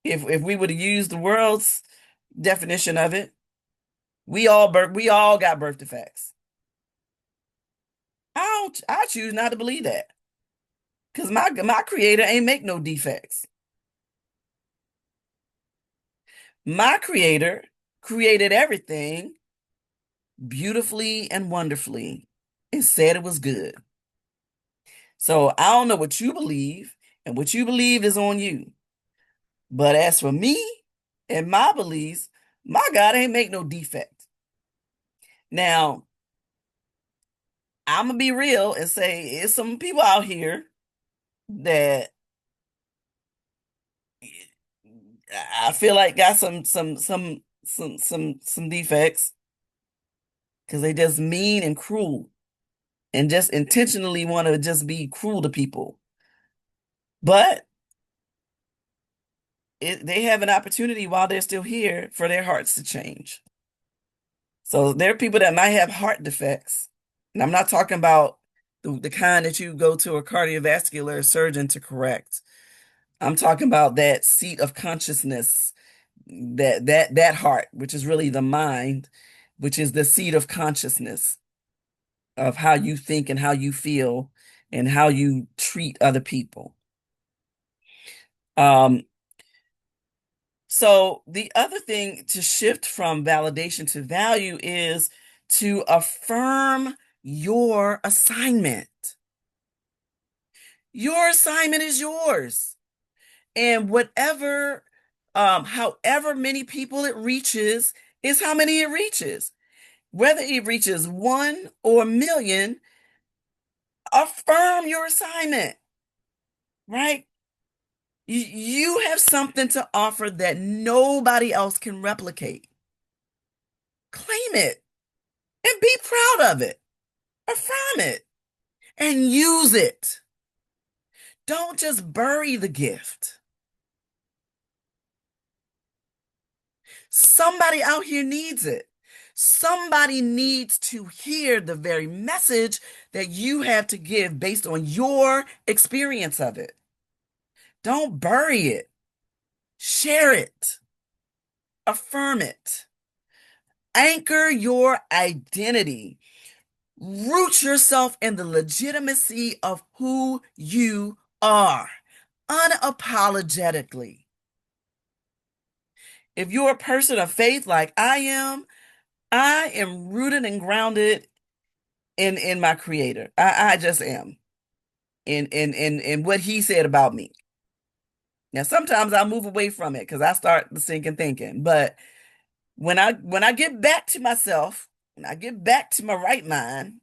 If we would have used the world's definition of it, we all got birth defects. I choose not to believe that. Because my creator ain't make no defects. My creator created everything beautifully and wonderfully and said it was good. So I don't know what you believe, and what you believe is on you. But as for me and my beliefs, my God ain't make no defect. Now, I'm gonna be real and say it's some people out here that I feel like got some defects because they just mean and cruel and just intentionally want to just be cruel to people. But they have an opportunity while they're still here for their hearts to change. So there are people that might have heart defects. And I'm not talking about the kind that you go to a cardiovascular surgeon to correct. I'm talking about that seat of consciousness, that heart, which is really the mind, which is the seat of consciousness of how you think and how you feel and how you treat other people. Um, so the other thing to shift from validation to value is to affirm your assignment. Your assignment is yours. And however many people it reaches is how many it reaches. Whether it reaches one or a million, affirm your assignment, right? You have something to offer that nobody else can replicate. Claim it and be proud of it. Affirm it and use it. Don't just bury the gift. Somebody out here needs it. Somebody needs to hear the very message that you have to give based on your experience of it. Don't bury it. Share it. Affirm it. Anchor your identity. Root yourself in the legitimacy of who you are, unapologetically. If you're a person of faith like I am rooted and grounded in my creator. I just am. In what he said about me. Now sometimes I move away from it because I start thinking thinking. But when I get back to myself, when I get back to my right mind,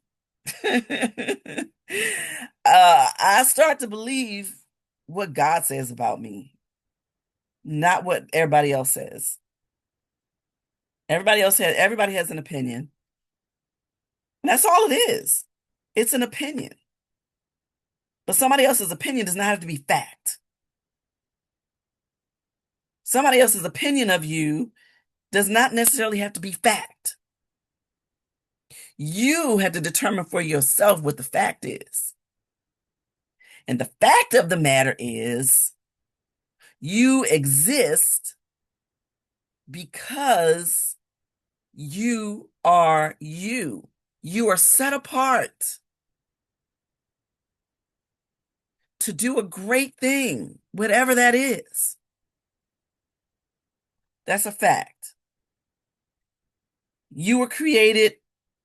I start to believe what God says about me, not what everybody else says. Everybody has an opinion. And that's all it is. It's an opinion. But somebody else's opinion does not have to be fact. Somebody else's opinion of you does not necessarily have to be fact. You have to determine for yourself what the fact is. And the fact of the matter is, you exist because you are you. You are set apart to do a great thing, whatever that is. That's a fact. You were created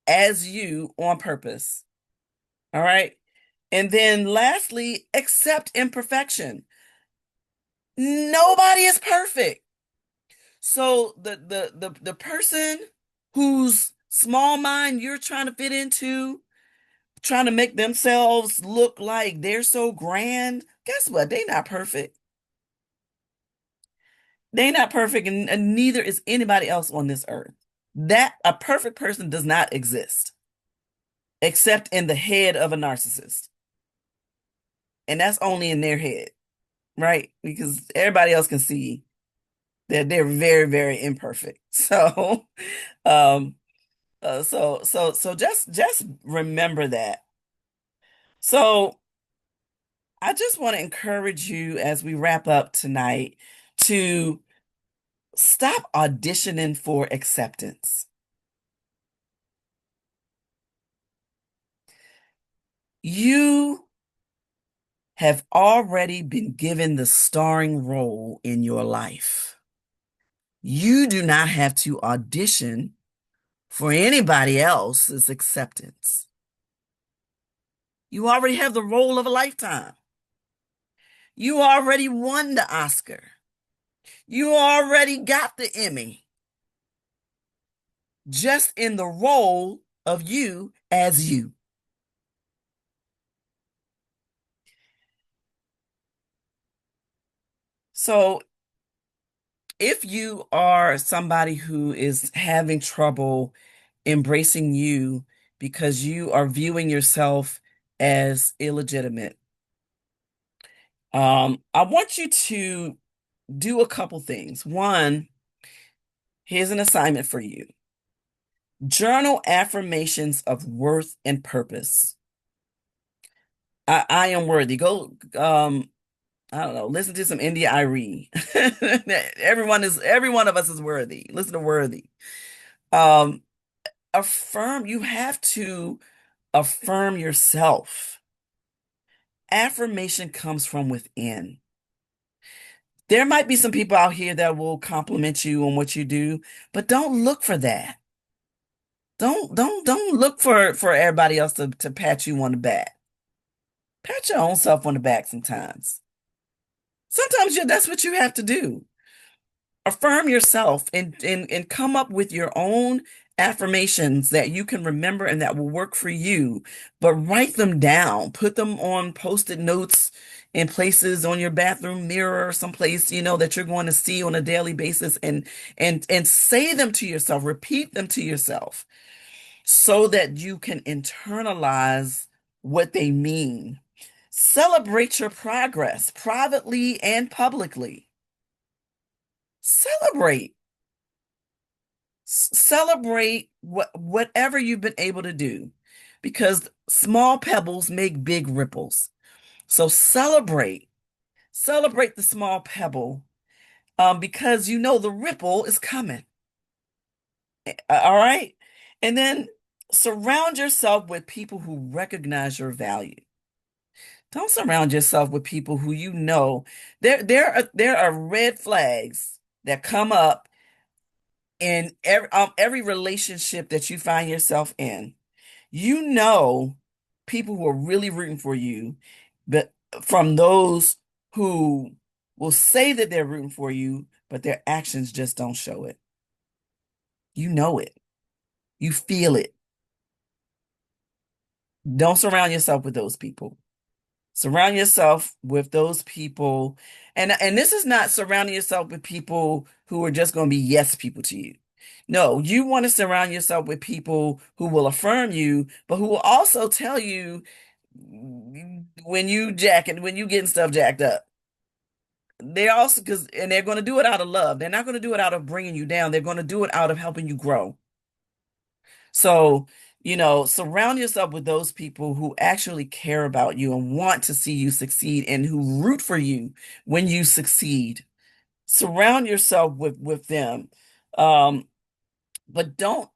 as you on purpose. All right. And then lastly, accept imperfection. Nobody is perfect. So the person whose small mind you're trying to fit into, trying to make themselves look like they're so grand, guess what? They're not perfect. They're not perfect, and neither is anybody else on this earth. That a perfect person does not exist, except in the head of a narcissist. And that's only in their head. right? Because everybody else can see that they're very, very imperfect. So, um, so just remember that. So I just want to encourage you as we wrap up tonight to stop auditioning for acceptance. You have already been given the starring role in your life. You do not have to audition for anybody else's acceptance. You already have the role of a lifetime. You already won the Oscar. You already got the Emmy just in the role of you as you. So if you are somebody who is having trouble embracing you because you are viewing yourself as illegitimate, I want you to do a couple things. One, here's an assignment for you. Journal affirmations of worth and purpose. I am worthy. Go, I don't know, listen to some India Irie. Every one of us is worthy. Listen to worthy. Um, you have to affirm yourself. Affirmation comes from within. There might be some people out here that will compliment you on what you do, but don't look for that. Don't look for everybody else to pat you on the back. Pat your own self on the back sometimes. Sometimes that's what you have to do. Affirm yourself and come up with your own affirmations that you can remember and that will work for you. But write them down, put them on post-it notes in places on your bathroom mirror or someplace, that you're going to see on a daily basis and say them to yourself, repeat them to yourself so that you can internalize what they mean. Celebrate your progress privately and publicly. Celebrate. Celebrate whatever you've been able to do because small pebbles make big ripples. So celebrate the small pebble because you know the ripple is coming. All right. And then surround yourself with people who recognize your value. Don't surround yourself with people who there are red flags that come up in every relationship that you find yourself in. People who are really rooting for you, but from those who will say that they're rooting for you, but their actions just don't show it. You know it. You feel it. Don't surround yourself with those people. Surround yourself with those people. And this is not surrounding yourself with people who are just going to be yes people to you. No, you want to surround yourself with people who will affirm you, but who will also tell you when you getting stuff jacked up. And they're going to do it out of love. They're not going to do it out of bringing you down. They're going to do it out of helping you grow. So, surround yourself with those people who actually care about you and want to see you succeed and who root for you when you succeed. Surround yourself with them. Um, but don't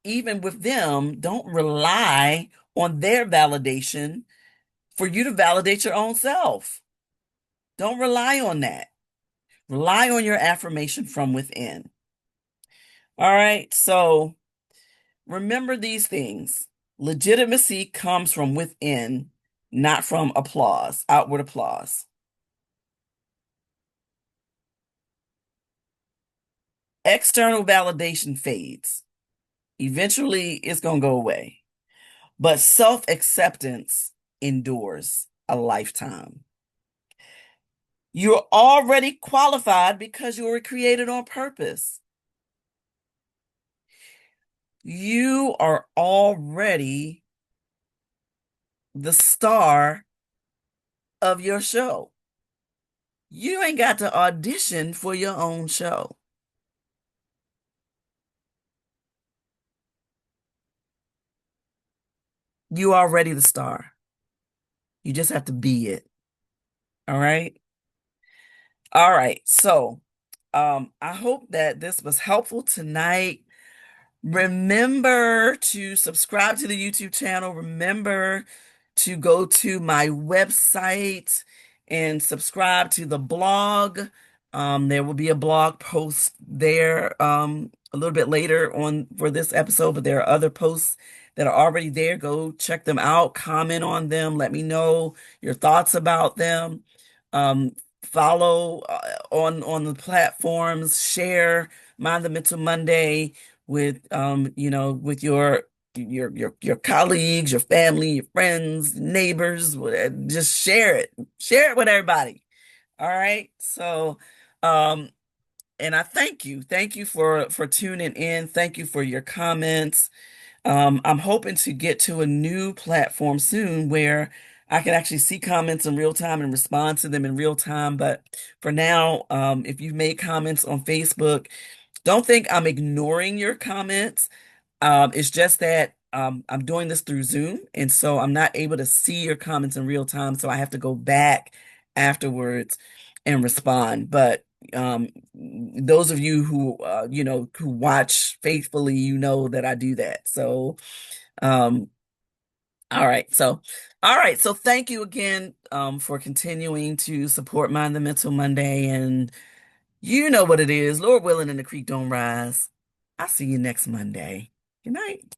rely on their validation for you to validate your own self. Don't rely on that. Rely on your affirmation from within. All right. So remember these things. Legitimacy comes from within, not from applause, outward applause. External validation fades. Eventually, it's going to go away. But self-acceptance endures a lifetime. You're already qualified because you were created on purpose. You are already the star of your show. You ain't got to audition for your own show. You already the star. You just have to be it. All right. All right. So, I hope that this was helpful tonight. Remember to subscribe to the YouTube channel. Remember to go to my website and subscribe to the blog. There will be a blog post there a little bit later on for this episode, but there are other posts that are already there. Go check them out, comment on them, let me know your thoughts about them. Um, Follow on the platforms, share Mind the Mental Monday with with your colleagues, your family, your friends, neighbors, just share it. Share it with everybody. All right. So and I thank you. Thank you for tuning in. Thank you for your comments. I'm hoping to get to a new platform soon where I can actually see comments in real time and respond to them in real time. But for now, if you've made comments on Facebook, don't think I'm ignoring your comments. It's just that I'm doing this through Zoom, and so I'm not able to see your comments in real time. So I have to go back afterwards and respond. But those of you who who watch faithfully, you know that I do that. So um, all right, so thank you again for continuing to support Mind the Mental Monday, and you know what it is. Lord willing, and the creek don't rise. I'll see you next Monday. Good night.